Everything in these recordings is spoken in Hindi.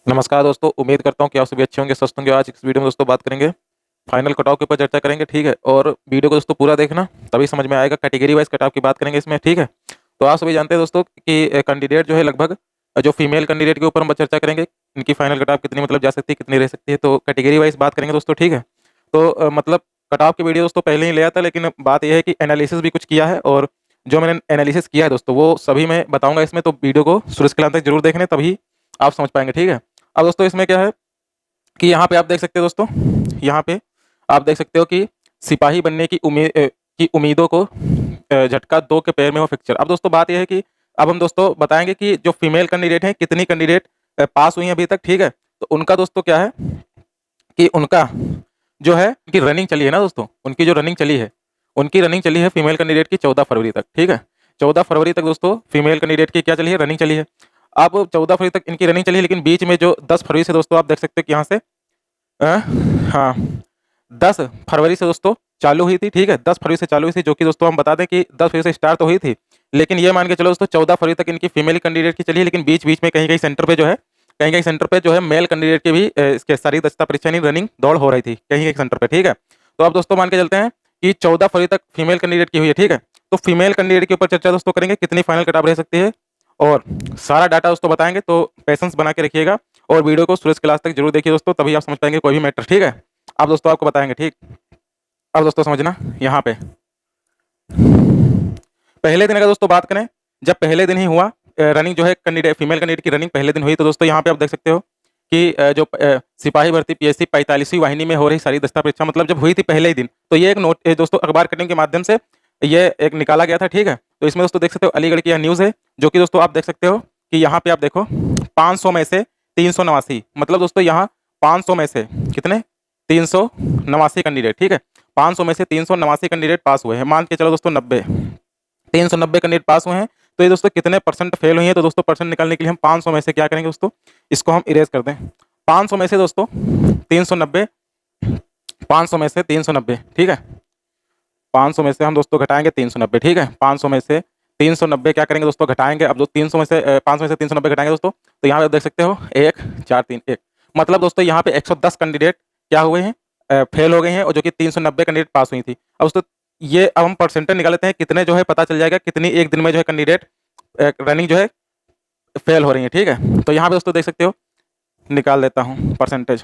नमस्कार दोस्तों, उम्मीद करता हूँ कि आप सभी अच्छे होंगे, स्वस्थ होंगे। आज इस वीडियो में दोस्तों बात करेंगे फाइनल कटऑफ के ऊपर चर्चा करेंगे, ठीक है। और वीडियो को दोस्तों पूरा देखना, तभी समझ में आएगा। कैटेगरी वाइज कटऑफ की बात करेंगे इसमें, ठीक है। तो आप सभी जानते हैं दोस्तों कि कैंडिडेट जो है लगभग जो फीमेल कैंडिडेट के ऊपर हम चर्चा करेंगे, इनकी फाइनल कटऑफ कितनी मतलब जा सकती है, कितनी रह सकती है, तो कैटेगरी वाइज बात करेंगे दोस्तों, ठीक है। तो मतलब कटऑफ की वीडियो दोस्तों पहले ही ले आता, लेकिन बात यह है कि एनालिसिस भी कुछ किया है, और जो मैंने एनालिसिस किया है दोस्तों वो सभी मैं बताऊंगा इसमें। तो वीडियो को शुरू से अंत तक जरूर देखने, तभी आप समझ पाएंगे, ठीक है। अब दोस्तों इसमें क्या है कि यहाँ पे आप देख सकते हो दोस्तों, यहाँ पे आप देख सकते हो कि सिपाही बनने की उम्मीदों को झटका दो के पैर में हो फ्रैक्चर। अब दोस्तों बात यह है कि अब हम दोस्तों बताएंगे कि जो फीमेल कैंडिडेट हैं कितनी कैंडिडेट पास हुई हैं अभी तक, ठीक है। तो उनका दोस्तों क्या है कि उनका जो है उनकी रनिंग चली है ना दोस्तों, उनकी जो रनिंग चली है, उनकी रनिंग चली है फीमेल कैंडिडेट की 14 फरवरी तक, ठीक है। 14 फरवरी तक दोस्तों फीमेल कैंडिडेट की क्या चली है, रनिंग चली है। अब 14 फरवरी तक इनकी रनिंग चली है, लेकिन बीच में जो 10 फरवरी से दोस्तों आप देख सकते हो कि यहाँ से अ, हाँ 10 फरवरी से दोस्तों चालू हुई थी, ठीक है। 10 फरवरी से चालू हुई थी, जो कि दोस्तों हम बता दें कि 10 फरवरी से स्टार्ट तो हुई थी, लेकिन ये मान के चलो दोस्तों 14 फरवरी तक इनकी फीमेल कैंडिडेट की चली है। लेकिन बीच बीच में कहीं कहीं सेंटर पे जो है, कहीं कहीं सेंटर पे जो है मेल कैंडिडेट की भी इसके शारीरिक दक्षता परीक्षा नहीं रनिंग दौड़ हो रही थी कहीं कहीं सेंटर पे, ठीक है। तो अब दोस्तों मान के चलते हैं कि 14 फरवरी तक फीमेल कैंडिडेट की हुई है, ठीक है। तो फीमेल कैंडिडेट के ऊपर चर्चा दोस्तों करेंगे, कितनी फाइनल कटऑफ रह सकती है, और सारा डाटा दोस्तों बताएंगे। तो पेशेंस बना के रखिएगा और वीडियो को शुरू से क्लास तक जरूर देखिए दोस्तों, तभी आप समझ पाएंगे कोई भी मैटर, ठीक है। अब दोस्तों आपको बताएंगे, ठीक। अब दोस्तों समझना, यहाँ पे पहले दिन का दोस्तों बात करें, जब पहले दिन ही हुआ रनिंग जो है कैंडिडेट फीमेल कैंडिडेट की रनिंग पहले दिन हुई, तो दोस्तों यहाँ पे आप देख सकते हो कि जो सिपाही भर्ती पीएससी 45वीं वाहिनी में हो रही सारी दस्ता परीक्षा मतलब जब हुई थी पहले ही दिन, तो ये एक नोट दोस्तों अखबार कटिंग के माध्यम से ये एक निकाला गया था, ठीक है। तो इसमें दोस्तों देख सकते हो अलीगढ़ की यह न्यूज़ है, जो कि दोस्तों आप देख सकते हो कि यहाँ पे आप देखो 500 में से 389, मतलब दोस्तों यहाँ 500 में से कितने 389 कैंडिडेट, ठीक है। 500 में से 389 कैंडिडेट पास हुए हैं, मान के चलो दोस्तों 90 390 कैंडिडेट पास हुए हैं। तो ये दोस्तों कितने परसेंट फेल हुई हैं, तो दोस्तों परसेंट निकालने के लिए हम 500 में से क्या करेंगे दोस्तों, इसको हम इरेज कर दें। 500 में से दोस्तों 390, 500 में से 390, ठीक है। 500 में से हम दोस्तों घटाएंगे 390, ठीक है। 500 में से 390 क्या करेंगे दोस्तों, घटाएंगे। अब जो 300 में से 500 में से 390 घटाएंगे दोस्तों, तो यहाँ पे आप देख सकते हो 1 4 3 1, मतलब दोस्तों यहाँ पे 110 कैंडिडेट क्या हुए हैं, फेल हो गए हैं, और जो कि 390 कैंडिडेट पास हुई थी। अब दोस्तों ये अब हम परसेंटेज निकाल लेते हैं, कितने जो है पता चल जाएगा कितनी एक दिन में जो है कैंडिडेट रनिंग जो है फेल हो रही है, ठीक है। तो यहाँ पे दोस्तों देख सकते हो, निकाल देता हूँ परसेंटेज,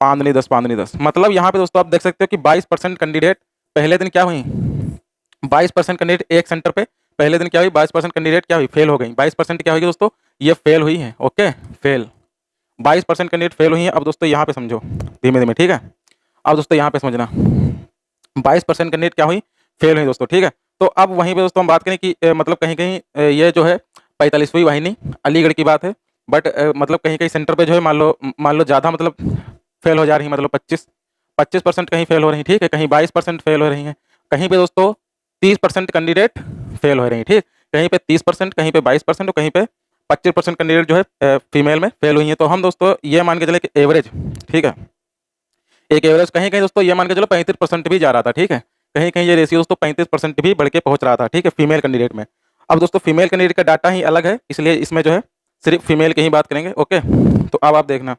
5 नहीं 10, 5 नहीं 10, मतलब यहाँ पे दोस्तों आप देख सकते हो कि 22% कैंडिडेट पहले दिन क्या हुई, 22% कैंडिडेट एक सेंटर पे पहले दिन क्या हुई, 22% कैंडिडेट क्या हुई, फेल हो गई। 22% क्या होगी दोस्तों, ये फेल हुई है, ओके, फेल 22% कैंडिडेट फेल हुई है। अब दोस्तों यहाँ पे समझो धीमे धीमे, ठीक है। अब दोस्तों यहाँ पे समझना 22% कैंडिडेट क्या हुई, फेल हुई दोस्तों, ठीक है। तो अब वहीं पे दोस्तों हम बात करें कि मतलब कहीं कहीं ये जो है 45वीं वाहिनी अलीगढ़ की बात है, बट मतलब कहीं कहीं सेंटर पे जो है मान लो ज़्यादा मतलब फेल हो जा रही है, मतलब 25% कहीं फेल हो रही है, ठीक है। कहीं 22% फेल हो रही हैं, कहीं पे दोस्तों 30% कैंडिडेट फेल हो रही हैं, ठीक। कहीं पे 30%, कहीं पे 22% और कहीं पे 25% कैंडिडेट जो है फीमेल में फेल हुई हैं। तो हम दोस्तों ये मान के चले कि एवरेज, ठीक है, एक एवरेज कहीं कहीं दोस्तों ये मान के चलो 35% भी जा रहा था, ठीक है। कहीं कहीं ये रेशियो दोस्तों 35% भी बढ़ के पहुंच रहा था, ठीक है, फीमेल कैंडिडेट में। अब दोस्तों फीमेल कैंडिडेट का डाटा ही अलग है, इसलिए इसमें जो है सिर्फ फीमेल की ही बात करेंगे, ओके। तो अब आप देखना,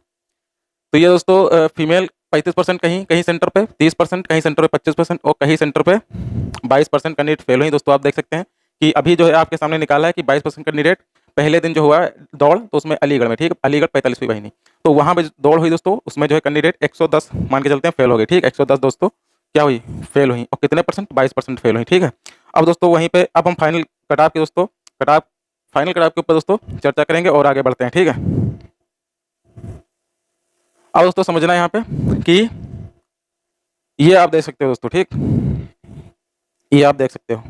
तो ये दोस्तों फीमेल 35% कहीं कहीं सेंटर पे, 30% कहीं सेंटर पे 25%, और कहीं सेंटर पे 22% कैंडिडेट फेल हुई। दोस्तों आप देख सकते हैं कि अभी जो है आपके सामने निकाला है कि 22% कैंडिडेट पहले दिन जो हुआ है दौड़, तो उसमें अलीगढ़ में, ठीक है, अलीगढ़ 45वीं वाहिनी, तो वहाँ पे दौड़ हुई दोस्तों, उसमें जो है कैंडिडेट 110 मान के चलते हैं फेल हो गए, ठीक, 110 दोस्तों क्या हुई, फेल हुई, और कितने परसेंट, 22% फेल हुई, ठीक है। अब दोस्तों वहीं पे अब हम फाइनल कटऑफ के दोस्तों कटऑफ फाइनल कटऑफ के ऊपर दोस्तों चर्चा करेंगे और आगे बढ़ते हैं, ठीक है। अब दोस्तों समझना यहाँ पे कि ये आप देख सकते हो दोस्तों, ठीक, ये आप देख सकते हो,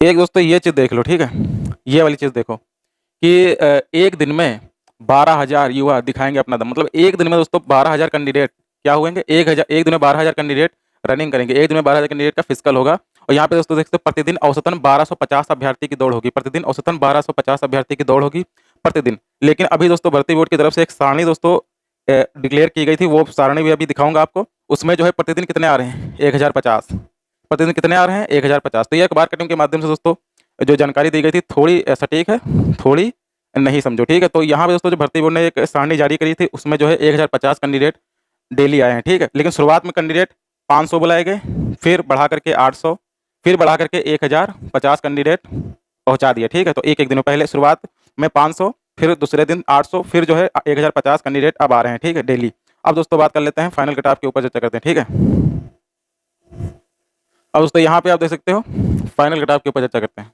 एक दोस्तों ये चीज देख लो, ठीक है, ये वाली चीज देखो कि एक दिन में 12,000 युवा दिखाएंगे अपना दम, मतलब एक दिन में दोस्तों 12,000 कैंडिडेट क्या हुएंगे, एक दिन में 12,000 कैंडिडेट रनिंग करेंगे, एक दिन में 12,000 कैंडिडेट का फिजिकल होगा। और यहाँ पे दोस्तों देख सकते हो प्रतिदिन औसतन 1250 अभ्यर्थी की दौड़ होगी, प्रतिदिन औसतन 1250 अभ्यर्थी की दौड़ होगी प्रतिदिन। लेकिन अभी दोस्तों भर्ती बोर्ड की तरफ से एक सारणी दोस्तों डिक्लेयर की गई थी, वो सारणी भी अभी दिखाऊंगा आपको। उसमें जो है प्रतिदिन कितने आ रहे हैं, 1050, प्रतिदिन कितने आ रहे हैं, 1050। तो ये अखबार कटिंग के माध्यम से दोस्तों जो जानकारी दी गई थी थोड़ी सटीक है, थोड़ी नहीं समझो, ठीक है। तो यहाँ पे दोस्तों जो भर्ती बोर्ड ने एक सारणी जारी करी थी उसमें जो है 1050 कैंडिडेट डेली आए हैं, ठीक है। लेकिन शुरुआत में कैंडिडेट 500 बुलाए गए, फिर बढ़ा करके 800, फिर बढ़ा करके 1050 कैंडिडेट पहुंचा दिया, ठीक है। तो एक एक दिन पहले शुरुआत में 500, फिर दूसरे दिन 800, फिर जो है 1050 कैंडिडेट अब आ रहे हैं, ठीक है, डेली। अब दोस्तों बात कर लेते हैं फाइनल कट ऑफ के ऊपर चर्चा करते हैं, ठीक है। अब दोस्तों यहाँ पे आप देख सकते हो फाइनल कट ऑफ के ऊपर चर्चा करते हैं।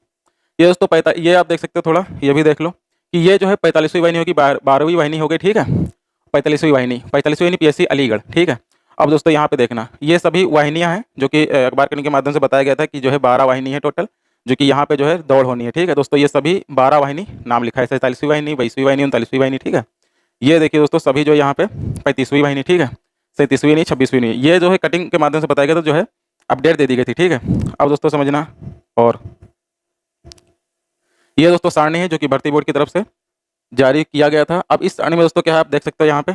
ये दोस्तों ये आप देख सकते हो, थोड़ा ये भी देख लो कि ये जो है 45वीं वाहिनी होगी, 12वीं वाहिनी हो गई, ठीक है। 45वीं वाहिनी पीएससी अलीगढ़, ठीक है। अब दोस्तों यहाँ पे देखना, ये सभी वाहिनियाँ हैं जो कि अखबार करने के माध्यम से बताया गया था कि जो है 12 वाहिनी है टोटल, जो कि यहाँ पे जो है दौड़ होनी है, ठीक है दोस्तों। ये सभी 12 वाहिनी नाम लिखा है, 47वीं वाहिनी, 22वीं वाहिनी, 39वीं वाहिनी, ठीक है। ये देखिए दोस्तों सभी जो यहाँ पे 35वीं वाहिनी, ठीक है, 37वीं नहीं, 26वीं नहीं, ये जो है कटिंग के माध्यम से बताया गया था, जो है अपडेट दे दी गई थी, ठीक है। अब दोस्तों समझना, और ये दोस्तों सारणी है जो कि भर्ती बोर्ड की तरफ से जारी किया गया था। अब इस सारणी में दोस्तों क्या है, आप देख सकते हो यहाँ पे,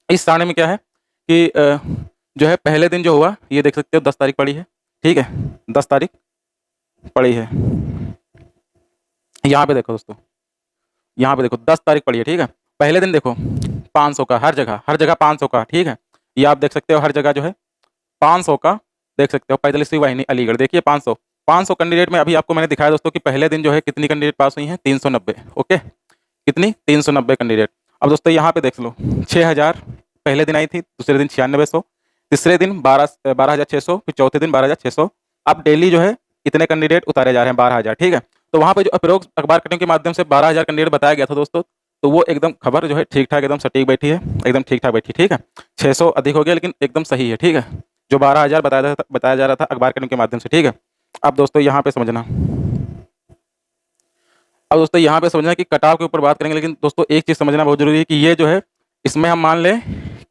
इस सारणी में क्या है कि जो है पहले दिन जो हुआ ये देख सकते हो 10 तारीख पड़ी है, ठीक है, 10 तारीख पड़ी है। यहाँ पे देखो दोस्तों, यहाँ पे देखो 10 तारीख पड़ी है, ठीक है। पहले दिन देखो 500 का, हर जगह 500 का, ठीक है। ये आप देख सकते हो हर जगह जो है 500 का देख सकते हो। 45वीं वाहिनी अलीगढ़ देखिए 500 कैंडिडेट में। अभी आपको मैंने दिखाया दोस्तों कि पहले दिन जो है कितनी कैंडिडेट पास हुई हैं, 390, ओके, कितनी 390 कैंडिडेट। अब दोस्तों यहाँ पे देख लो 6000 पहले दिन आई थी, दूसरे दिन 9600, तीसरे दिन 12,600, फिर चौथे दिन 12,600। अब डेली जो है इतने कैंडिडेट उतारे जा रहे हैं 12,000, ठीक है। तो वहाँ पे जो अप्रोक्स अखबार कटिंग के माध्यम से 12,000 कैंडिडेट बताया गया था दोस्तों, तो वो एकदम खबर जो है ठीक ठाक एकदम सटीक बैठी है, एकदम ठीक ठाक बैठी, ठीक है। 600 अधिक हो गया लेकिन एकदम सही है, ठीक है, जो 12,000 बताया जा रहा था अखबार कटिंग के माध्यम से, ठीक है। अब दोस्तों यहाँ पे समझना, अब दोस्तों यहाँ पे समझना कि कटाव के ऊपर बात करेंगे, लेकिन दोस्तों एक चीज़ समझना बहुत जरूरी है कि ये जो है इसमें हम मान लें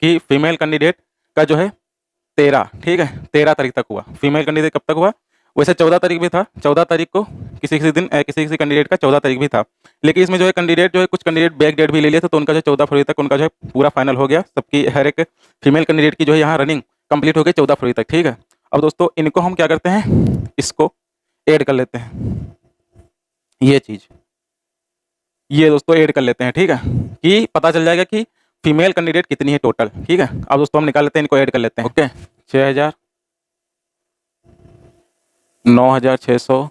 कि फीमेल कैंडिडेट का जो है 13, ठीक है, 13 तारीख तक हुआ। फीमेल कैंडिडेट कब तक हुआ, वैसे 14 तारीख भी था, 14 तारीख को किसी किसी दिन किसी कैंडिडेट का 14 तारीख भी था, लेकिन इसमें जो है कैंडिडेट जो है कुछ कैंडिडेट बैक डेट भी ले लिए थे, तो उनका जो 14 फरवरी तक उनका जो है पूरा फाइनल हो गया। सबकी हर एक फीमेल कैंडिडेट की जो है यहाँ रनिंग कंप्लीट हो गई 14 फरवरी तक, ठीक है। अब दोस्तों इनको हम क्या करते हैं, इसको ऐड कर लेते हैं, ये चीज़ ये दोस्तों ऐड कर लेते हैं, ठीक है, कि पता चल जाएगा कि फीमेल कैंडिडेट कितनी है टोटल, ठीक है। अब दोस्तों हम निकाल लेते हैं, इनको ऐड कर लेते हैं, ओके। 6000, 9,600,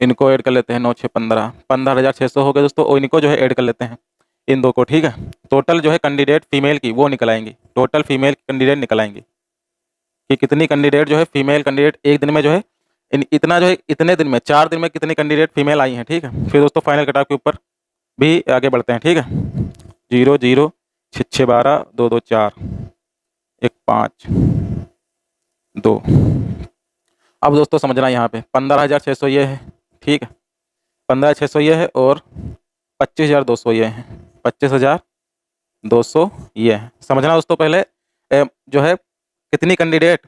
इनको ऐड कर लेते हैं, 9 6 15, 15,600 हो गए दोस्तों, और इनको जो है ऐड कर लेते हैं इन दो को, ठीक है। टोटल जो है कैंडिडेट फीमेल की वो निकल आएंगी, टोटल फीमेल कैंडिडेट निकल आएंगी कि कितनी कैंडिडेट जो है फीमेल कैंडिडेट एक दिन में जो है इतना जो है इतने दिन में 4 दिन में कितनी कैंडिडेट फीमेल आई हैं, ठीक है। फिर दोस्तों फाइनल कट ऑफ के ऊपर भी आगे बढ़ते हैं, ठीक है। 0 0 6 6 12 2 2 4 1 5 2। अब दोस्तों समझना यहाँ पे 15,600 ये है, ठीक है, 15,600 ये है, और 25,200 ये है, 25,200 ये है। समझना दोस्तों पहले जो है कितनी कैंडिडेट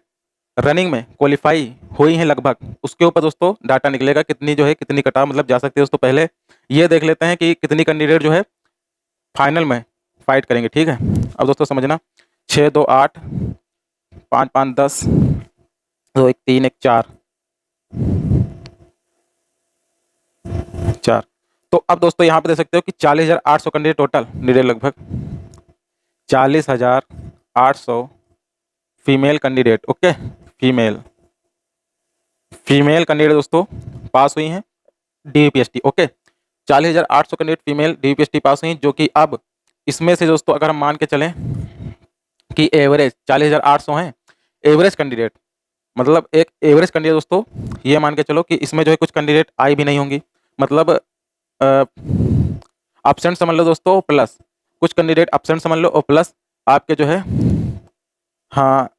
रनिंग में क्वालिफाई हुई हैं लगभग, उसके ऊपर दोस्तों डाटा निकलेगा कितनी जो है कितनी कटाव मतलब जा सकती है। दोस्तों पहले ये देख लेते हैं कि कितनी कैंडिडेट जो है फाइनल में फाइट करेंगे, ठीक है। अब दोस्तों समझना 6 2 8 5 5 10 2 1 3 1 4 4। तो अब दोस्तों यहाँ पे देख सकते हो कि 40,800 कैंडिडेट टोटल निकले, लगभग 40,800 female candidate, okay, female candidate दोस्तों पास हुई हैं DVPST, okay. 40,800 candidate female DVPST पास हुई, जो कि अब इसमें से दोस्तों अगर हम मान के चलें कि एवरेज 40,800 हैं, एवरेज कैंडिडेट मतलब एक एवरेज कैंडिडेट दोस्तों ये मान के चलो कि इसमें जो है कुछ कैंडिडेट आई भी नहीं होंगी, मतलब एब्सेंट समझ लो दोस्तों, प्लस कुछ कैंडिडेट एब्सेंट समझ लो, और प्लस आपके जो है हाँ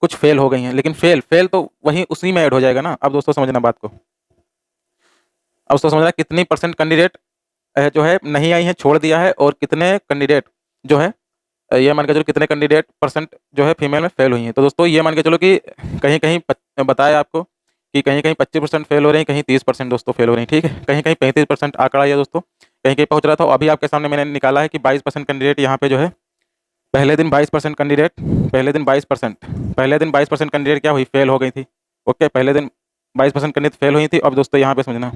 कुछ फेल हो गई हैं, लेकिन फेल तो वहीं उसी में ऐड हो जाएगा ना। अब दोस्तों समझना बात को, अब दोस्तों समझना कितनी परसेंट कैंडिडेट जो है नहीं आई हैं, छोड़ दिया है, और कितने कैंडिडेट जो है ये मान के चलो कितने कैंडिडेट परसेंट जो है फीमेल में फेल हुई हैं। तो दोस्तों ये मान के चलो कि कहीं कहीं बताया आपको कि कहीं कहीं 25% फेल हो रहे हैं, कहीं 30% दोस्तों फेल हो रही हैं, ठीक है, कहीं कहीं 35% आंकड़ा ये दोस्तों कहीं कहीं पहुंच रहा था। अभी आपके सामने मैंने निकाला है कि 22% कैंडिडेट यहाँ पे जो है पहले दिन 22% कैंडिडेट पहले दिन 22% कैंडिडेट क्या हुई, फेल हो गई थी, ओके। पहले दिन 22% कैंडिडेट फेल हुई थी। अब दोस्तों यहाँ पे समझना,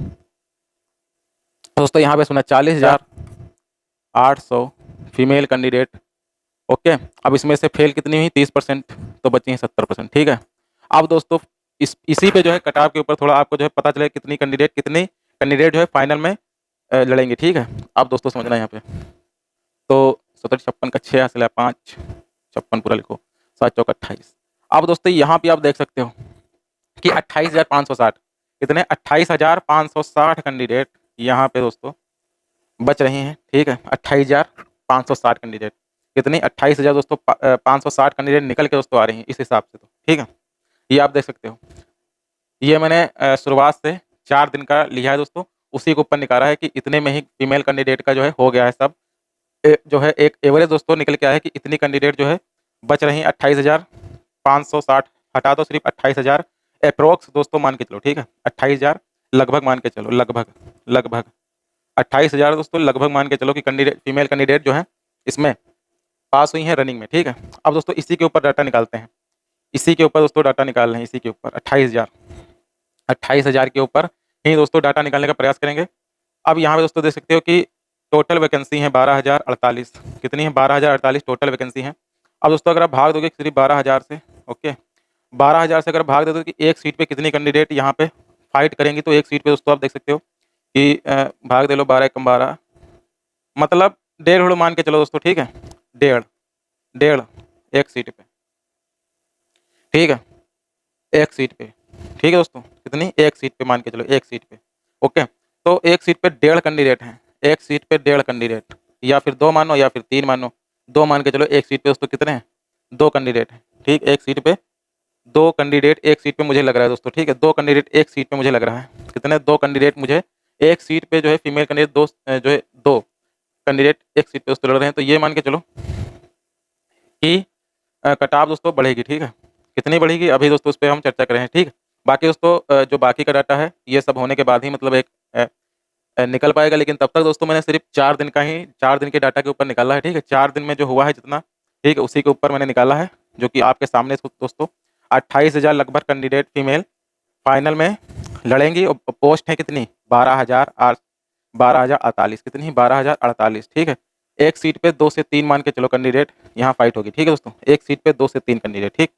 दोस्तों यहाँ पे सुना 40,800 फीमेल कैंडिडेट। ओके, अब इसमें से फेल कितनी हुई 30%, तो बची हैं 70%। ठीक है, अब दोस्तों इसी पे जो है कटाव के ऊपर थोड़ा आपको जो है पता चले कितनी कैंडिडेट जो है फाइनल में लड़ेंगे। ठीक है, अब दोस्तों समझना यहाँ पे, तो 17 56 का 6 हासिल है 5, 56 पूरा लिखो, 7 चौक 28। अब दोस्तों यहाँ पे आप देख सकते हो कि 28,560 कितने 28,560 कैंडिडेट यहाँ पे दोस्तों बच रही हैं। ठीक है, 28,560 कैंडिडेट कितनी 28,000 दोस्तों 560 कैंडिडेट निकल के दोस्तों आ रही हैं इस हिसाब से। तो ठीक है, ये आप देख सकते हो, ये मैंने शुरुआत से 4 दिन का लिया है दोस्तों, उसी के ऊपर निकाला है कि इतने में ही फीमेल कैंडिडेट का जो है हो गया है सब। जो है एक एवरेज दोस्तों निकल के आया है कि इतनी कैंडिडेट जो है बच रही 28,560, हटा दो सिर्फ 28,000 अप्रोक्स दोस्तों मान के चलो। ठीक है, 28,000 लगभग मान के चलो, लगभग 28,000 दोस्तों लगभग मान के चलो कि फीमेल कैंडिडेट जो है इसमें पास हुई हैं रनिंग में। ठीक है, अब दोस्तों इसी के ऊपर डाटा निकालते हैं, इसी के ऊपर दोस्तों डाटा निकाल रहे हैं, इसी के ऊपर 28,000 के ऊपर ही दोस्तों डाटा निकालने का प्रयास करेंगे। अब यहाँ पे दोस्तों देख सकते हो कि टोटल वैकेंसी है 12,048, कितनी है 12,048 टोटल वैकेंसी है। अब दोस्तों अगर आप भाग दोगे सिर्फ 12,000 से, ओके 12,000 से अगर भाग दे दो कि एक सीट पे कितनी कैंडिडेट यहाँ पे फाइट करेंगी, तो एक सीट पे दोस्तों आप देख सकते हो कि भाग दे लो 12 कम 12, मतलब 1.5 मान के चलो दोस्तों। ठीक है, 1.5 एक सीट पे। ठीक है, एक सीट पे। ठीक है दोस्तों, कितनी एक सीट पे मान के चलो, एक सीट पे। ओके, तो एक सीट पे 1.5 कैंडिडेट हैं, एक सीट पे 1.5 कैंडिडेट, या फिर 2 मानो या फिर 3 मानो, 2 मान के चलो। एक सीट पे दोस्तों कितने हैं 2 कैंडिडेट हैं। ठीक, एक सीट पे 2 कैंडिडेट एक सीट पे मुझे लग रहा है दोस्तों। ठीक है, 2 कैंडिडेट एक सीट पे मुझे लग रहा है, कितने 2 कैंडिडेट मुझे एक सीट पे जो है फीमेल कैंडिडेट जो है 2 कैंडिडेट एक सीट पे दोस्तों लड़ रहे हैं। तो ये मान के चलो कि कटाव दोस्तों बढ़ेगी। ठीक है, कितनी बढ़ेगी अभी दोस्तों उस पर हम चर्चा करें। ठीक, बाकी दोस्तों जो बाकी का डाटा है ये सब होने के बाद ही मतलब एक निकल पाएगा, लेकिन तब तक दोस्तों मैंने सिर्फ 4 दिन के डाटा के ऊपर निकाला है। ठीक है, 4 दिन में जो हुआ है जितना, ठीक है उसी के ऊपर मैंने निकाला है, जो कि आपके सामने दोस्तों 28,000 लगभग कैंडिडेट फीमेल फाइनल में लड़ेंगी। और पोस्ट है कितनी 12,048, कितनी 12,048। ठीक है, एक सीट पे 2 से 3 मान के चलो कैंडिडेट यहाँ फाइट होगी। ठीक है दोस्तों, एक सीट पे 2 से 3 कैंडिडेट, ठीक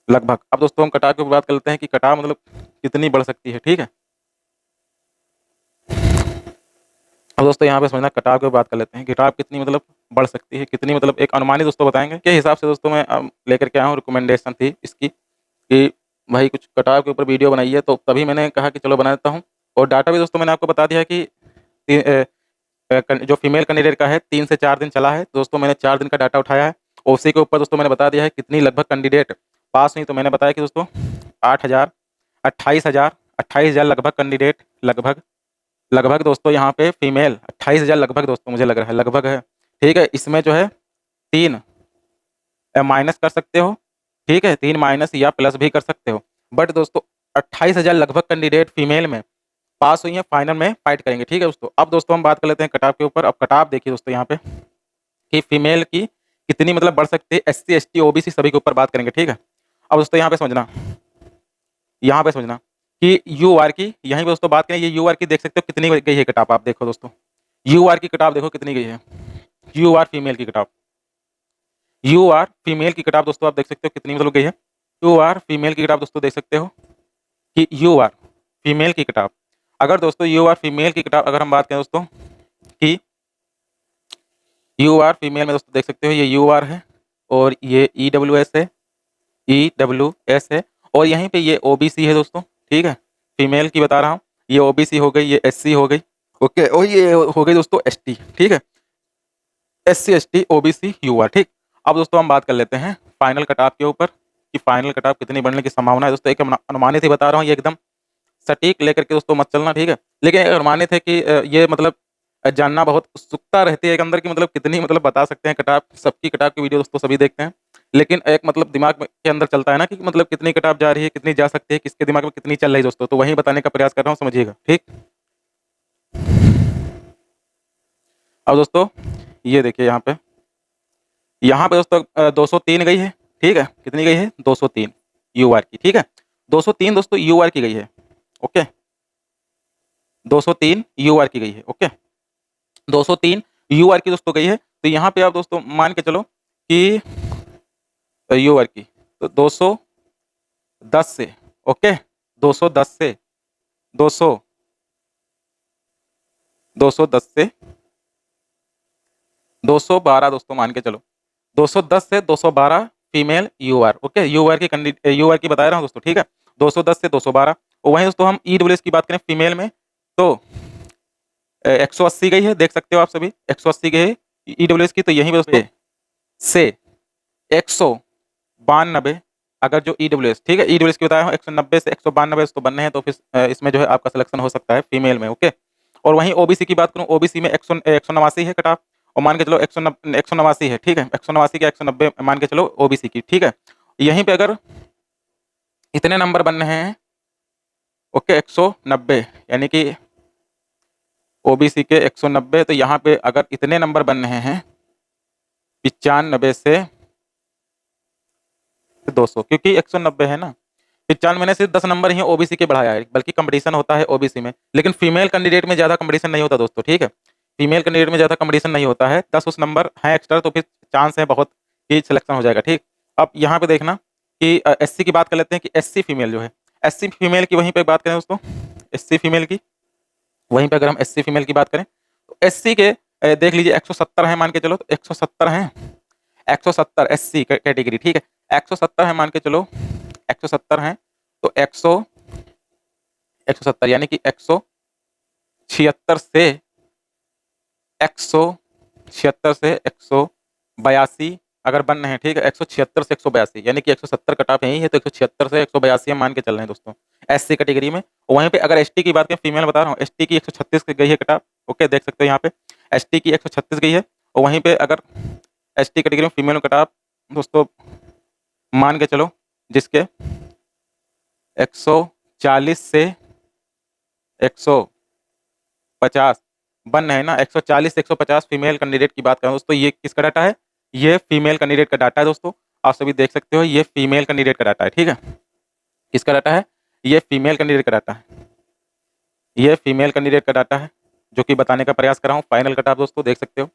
लगभग। अब दोस्तों हम कटाव की बात करते हैं कि कटाव मतलब कितनी बढ़ सकती है। ठीक है, अब दोस्तों यहाँ पे समझना कटाव की बात कर लेते हैं, कटाव कितनी मतलब बढ़ सकती है, कितनी मतलब एक अनुमानित दोस्तों बताएंगे के हिसाब से दोस्तों मैं लेकर के आया हूँ। रिकमेंडेशन थी इसकी कि भाई कुछ कटाव के ऊपर वीडियो बनाइए, तो तभी मैंने कहा कि चलो बना देता हूँ। और डाटा भी दोस्तों मैंने आपको बता दिया कि जो फीमेल कैंडिडेट का है 3 से 4 दिन चला है दोस्तों, मैंने 4 दिन का डाटा उठाया है और उसी के ऊपर दोस्तों मैंने बता दिया है कितनी लगभग कैंडिडेट पास हुई। तो मैंने बताया कि दोस्तों 28,000 लगभग कैंडिडेट लगभग दोस्तों यहाँ पे फीमेल 28,000 लगभग दोस्तों मुझे लग रहा है लगभग है। ठीक है, इसमें जो है 3 माइनस कर सकते हो। ठीक है, 3 माइनस या प्लस भी कर सकते हो, बट दोस्तों 28,000 लगभग कैंडिडेट फीमेल में पास हुई हैं, फाइनल में फाइट करेंगे। ठीक है दोस्तों, अब दोस्तों हम बात कर लेते हैं कटाव के ऊपर। अब कटाव देखिए दोस्तों यहाँ पे कि फीमेल की कितनी मतलब बढ़ सकती है, SC ST OBC सभी के ऊपर बात करेंगे। ठीक है, अब दोस्तों यहाँ पे समझना कि UR की यहीं पे दोस्तों बात करें, ये UR की देख सकते हो कितनी गई है कटाव। आप देखो दोस्तों UR की कटाव देखो कितनी गई है, UR फीमेल की कटाव, UR फीमेल की कटाव दोस्तों आप देख सकते हो कितनी मतलब गई है। UR फीमेल की कटाव दोस्तों देख सकते हो कि UR फीमेल की कटाव, अगर दोस्तों UR फीमेल की कटाव अगर हम बात करें दोस्तों कि UR फीमेल में दोस्तों देख सकते हो ये UR है और ये EWS है और यहीं पे ये OBC है दोस्तों। ठीक है, फीमेल की बता रहा हूँ, ये OBC हो गई, ये SC हो गई, ओके, और ये हो गई दोस्तों ST। ठीक है, SC ST OBC UR। ठीक, अब दोस्तों हम बात कर लेते हैं फाइनल कटाव के ऊपर कि फाइनल कटाव कितनी बढ़ने की संभावना है। दोस्तों एक अनुमानित ही बता रहा हूँ, ये एकदम सटीक लेकर के दोस्तों मत चलना। ठीक है, लेकिन अनुमानित है कि ये मतलब जानना बहुत उत्सुकता रहती है एक अंदर की मतलब कितनी मतलब बता सकते हैं कटाव, सबकी कटाव की वीडियो दोस्तों सभी देखते हैं, लेकिन एक मतलब दिमाग के अंदर चलता है ना कि मतलब कितनी कटाव जा रही है, कितनी जा सकती है, किसके दिमाग में कितनी चल रही है दोस्तों, तो वही बताने का प्रयास कर रहा हूँ, समझिएगा। ठीक, अब दोस्तों ये देखिए यहाँ पे दोस्तों 203 गई है। ठीक है, कितनी गई है 203 UR की। ठीक है, 203 दोस्तों यूआर की गई है। ओके, 203 यूआर की गई है। ओके, 203 यूआर की दोस्तों गई है। तो यहाँ पे आप दोस्तों मान के चलो कि यूआर की तो 210 से, ओके, 210 से 200 210 से 212 दोस्तों मान के चलो, 210 से 212 फीमेल यूआर। ओके, यूआर की बता रहा हूँ दोस्तों, ठीक है, 210 से 212। और वहीं दोस्तों हम ईडब्ल्यूएस की बात करें फीमेल में तो 180 गई है, देख सकते हो आप सभी, 180 गई है ईडब्ल्यूएस की। तो यहीं पे दोस्तों से 192 अगर जो ईडब्ल्यूएस, ठीक है, ईडब्ल्यूएस की बताया हूँ 190 से 192 तो बनने हैं, तो फिर इसमें जो है आपका सिलेक्शन हो सकता है फीमेल में। ओके, और वहीं ओबीसी की बात करूँ, ओबीसी में 189 है कटाफ, और मान के चलो 189 है, ठीक है, 189 के 190 मान के चलो ओबीसी की, ठीक है। यहीं पे अगर इतने नंबर बन रहे हैं, ओके, 190 यानी कि ओबीसी के 190, तो यहाँ पे अगर इतने नंबर बन रहे हैं 95 से 200, क्योंकि 190 है ना, 95 में से 10 नंबर ही ओबीसी के बढ़ाया है, बल्कि कंपटीशन होता है ओबीसी में, लेकिन फीमेल कैंडिडेट में ज़्यादा कंपटीशन नहीं होता दोस्तों, ठीक है, फीमेल कैंडिडेट में ज़्यादा कंपटीशन नहीं होता है, 10 उस नंबर हैं एक्स्ट्रा, तो फिर चांस है बहुत कि सिलेक्शन हो जाएगा, ठीक। अब यहाँ पे देखना कि एससी की बात कर लेते हैं कि एससी फीमेल जो है, एससी फीमेल की वहीं पे बात करें दोस्तों, एससी फीमेल की वहीं पे अगर हम एससी फीमेल की बात करें तो एससी के देख लीजिए 170 है मान के चलो, तो 170 हैं, 170 एससी कैटेगरी, ठीक है, 170 है मान के चलो, 170 हैं, तो 170 यानी कि 176 से 176 से 182 अगर बन रहे हैं, ठीक है, 176 से 182 यानी कि 170 कट ऑफ यही है, तो 176 से 182 हम मान के चल रहे हैं दोस्तों एससी कैटेगरी में। वहीं पे अगर एसटी की बात करें, फीमेल बता रहा हूँ, एसटी की 136 की गई है कट ऑफ, ओके, देख सकते हो यहाँ पे एसटी की 136 गई है, और वहीं पे अगर एसटी कैटेगरी में फीमेल कट ऑफ दोस्तों मान के चलो जिसके 140 से 150 बन रहे हैं ना, 140 से 150 फीमेल कैंडिडेट की बात करें दोस्तों, ये किसका डाटा है, ये फीमेल कैंडिडेट का डाटा है दोस्तों, आप सभी देख सकते हो, ये फीमेल कैंडिडेट का डाटा है, ठीक है, किसका डाटा है, ये फीमेल कैंडिडेट का डाटा है, ये फीमेल कैंडिडेट का डाटा है, जो कि बताने का प्रयास कर रहा हूँ, फाइनल कट ऑफ दोस्तों देख सकते हो।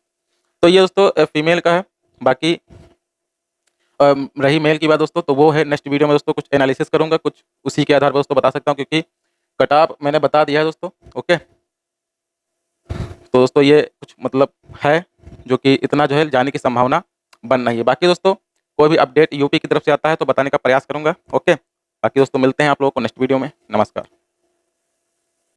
तो ये दोस्तों फीमेल का है, बाकी रही मेल की बात दोस्तों, तो वो है नेक्स्ट वीडियो में दोस्तों कुछ एनालिसिस करूंगा, कुछ उसी के आधार पर दोस्तों बता सकता हूँ, क्योंकि कट ऑफ मैंने बता दिया है दोस्तों। ओके, तो दोस्तों ये कुछ मतलब है जो कि इतना जो है जाने की संभावना बन रही है। बाकी दोस्तों कोई भी अपडेट यूपी की तरफ से आता है तो बताने का प्रयास करूंगा। ओके, बाकी दोस्तों मिलते हैं आप लोगों को नेक्स्ट वीडियो में। नमस्कार।